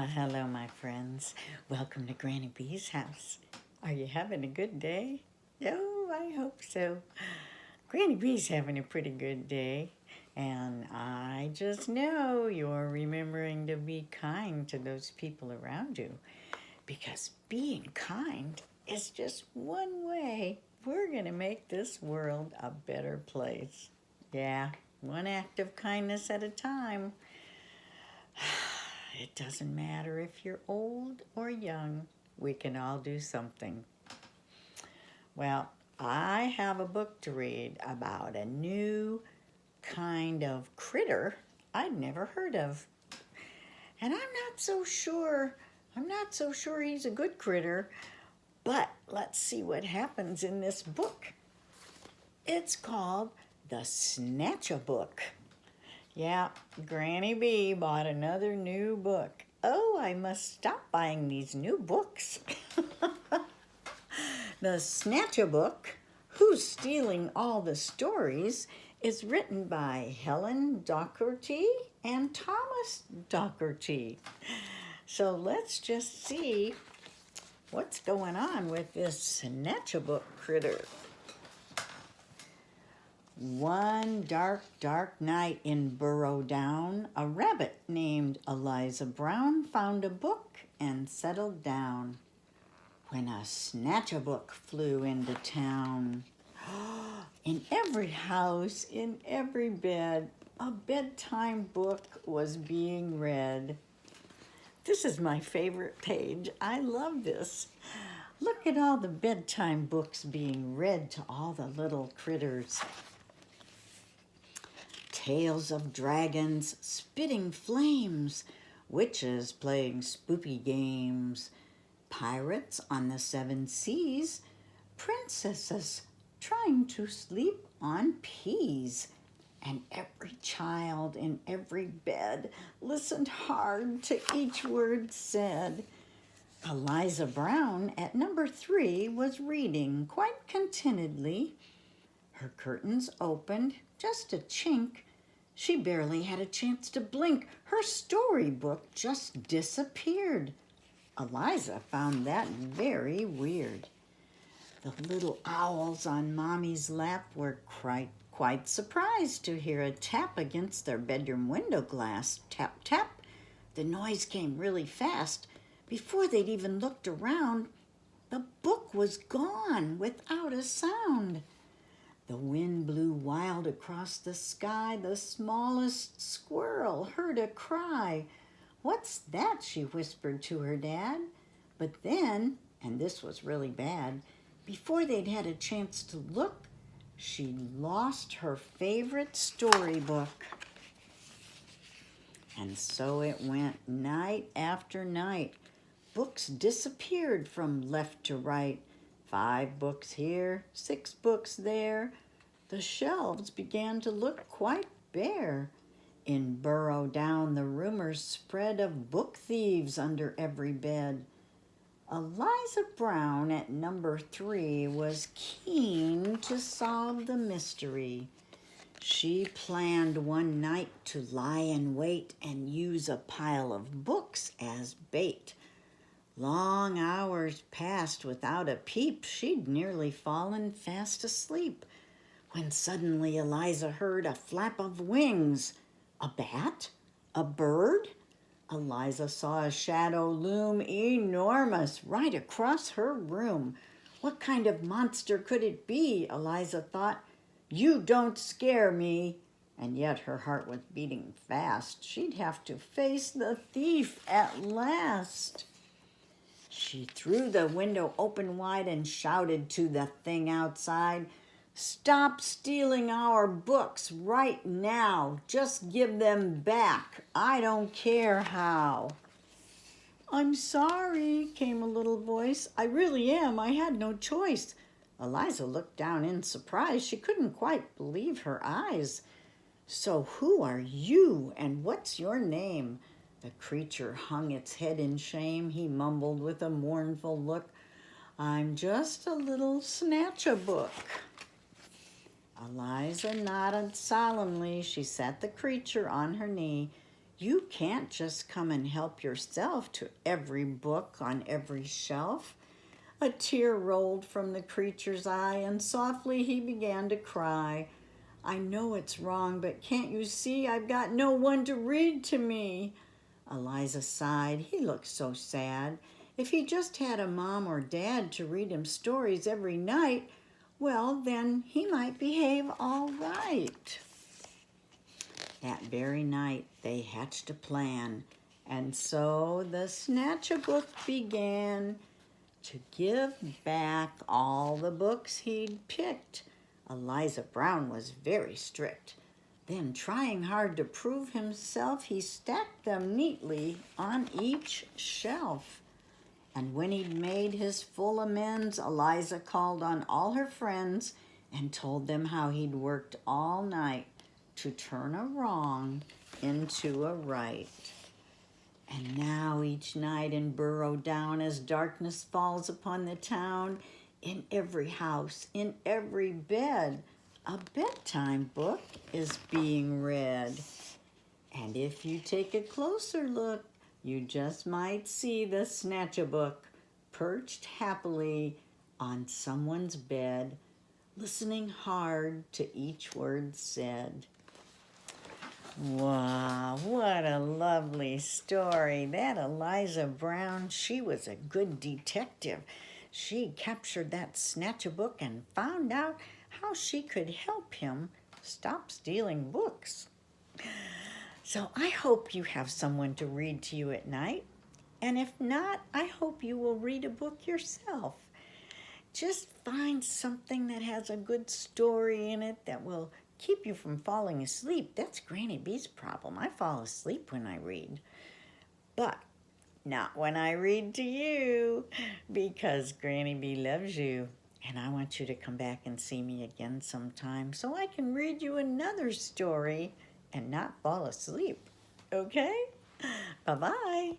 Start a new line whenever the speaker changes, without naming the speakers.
Hello, my friends. Welcome to Granny B's house. Are you having a good day? Oh, I hope so. Granny B's having a pretty good day, and I just know you're remembering to be kind to those people around you, because being kind is just one way we're going to make this world a better place. Yeah, one act of kindness at a time. It doesn't matter if you're old or young, we can all do something. Well, I have a book to read about a new kind of critter I'd never heard of. And I'm not so sure he's a good critter, but let's see what happens in this book. It's called the Snatchabook. Yeah, Granny B bought another new book. Oh, I must stop buying these new books. The Snatchabook, Who's Stealing All the Stories, is written by Helen Doherty and Thomas Doherty. So let's just see what's going on with this Snatchabook critter. One dark, dark night in Burrow Down, a rabbit named Eliza Brown found a book and settled down. When a Snatchabook flew into town. In every house, in every bed, a bedtime book was being read. This is my favorite page. I love this. Look at all the bedtime books being read to all the little critters. Tales of dragons spitting flames, witches playing spooky games, pirates on the 7 seas, princesses trying to sleep on peas. And every child in every bed listened hard to each word said. Eliza Brown at number 3 was reading quite contentedly. Her curtains opened, just a chink. She barely had a chance to blink. Her storybook just disappeared. Eliza found that very weird. The little owls on Mommy's lap were quite surprised to hear a tap against their bedroom window glass. Tap, tap. The noise came really fast. Before they'd even looked around, the book was gone without a sound. The wind blew wild across the sky. The smallest squirrel heard a cry. "What's that?" she whispered to her dad. But then, and this was really bad, before they'd had a chance to look, she'd lost her favorite storybook. And so it went night after night. Books disappeared from left to right. 5 books here, 6 books there. The shelves began to look quite bare. In Burrow Down, the rumors spread of book thieves under every bed. Eliza Brown at number 3 was keen to solve the mystery. She planned one night to lie in wait and use a pile of books as bait. Long hours passed without a peep. She'd nearly fallen fast asleep, when suddenly Eliza heard a flap of wings. A bat? A bird? Eliza saw a shadow loom enormous right across her room. What kind of monster could it be? Eliza thought. You don't scare me. And yet her heart was beating fast. She'd have to face the thief at last. She threw the window open wide and shouted to the thing outside, "Stop stealing our books right now. Just give them back. I don't care how." "I'm sorry," came a little voice. "I really am. I had no choice." Eliza looked down in surprise. She couldn't quite believe her eyes. "So who are you, and what's your name?" The creature hung its head in shame. He mumbled with a mournful look, "I'm just a little Snatchabook." Eliza nodded solemnly. She sat the creature on her knee. You can't just come and help yourself to every book on every shelf. A tear rolled from the creature's eye, and softly he began to cry. I know it's wrong, but can't you see I've got no one to read to me? Eliza sighed. He looked so sad. If he just had a mom or dad to read him stories every night, well, then he might behave all right. That very night, they hatched a plan, and so the Snatchabook began to give back all the books he'd picked. Eliza Brown was very strict. Then, trying hard to prove himself, he stacked them neatly on each shelf. And when he'd made his full amends, Eliza called on all her friends and told them how he'd worked all night to turn a wrong into a right. And now each night in burrow down, as darkness falls upon the town, in every house, in every bed, a bedtime book is being read. And if you take a closer look, you just might see the Snatchabook perched happily on someone's bed, listening hard to each word said. Wow, what a lovely story. That Eliza Brown, she was a good detective. She captured that Snatchabook and found out how she could help him stop stealing books. So I hope you have someone to read to you at night. And if not, I hope you will read a book yourself. Just find something that has a good story in it that will keep you from falling asleep. That's Granny B's problem. I fall asleep when I read. But not when I read to you, because Granny B loves you. And I want you to come back and see me again sometime so I can read you another story and not fall asleep. Okay? Bye-bye.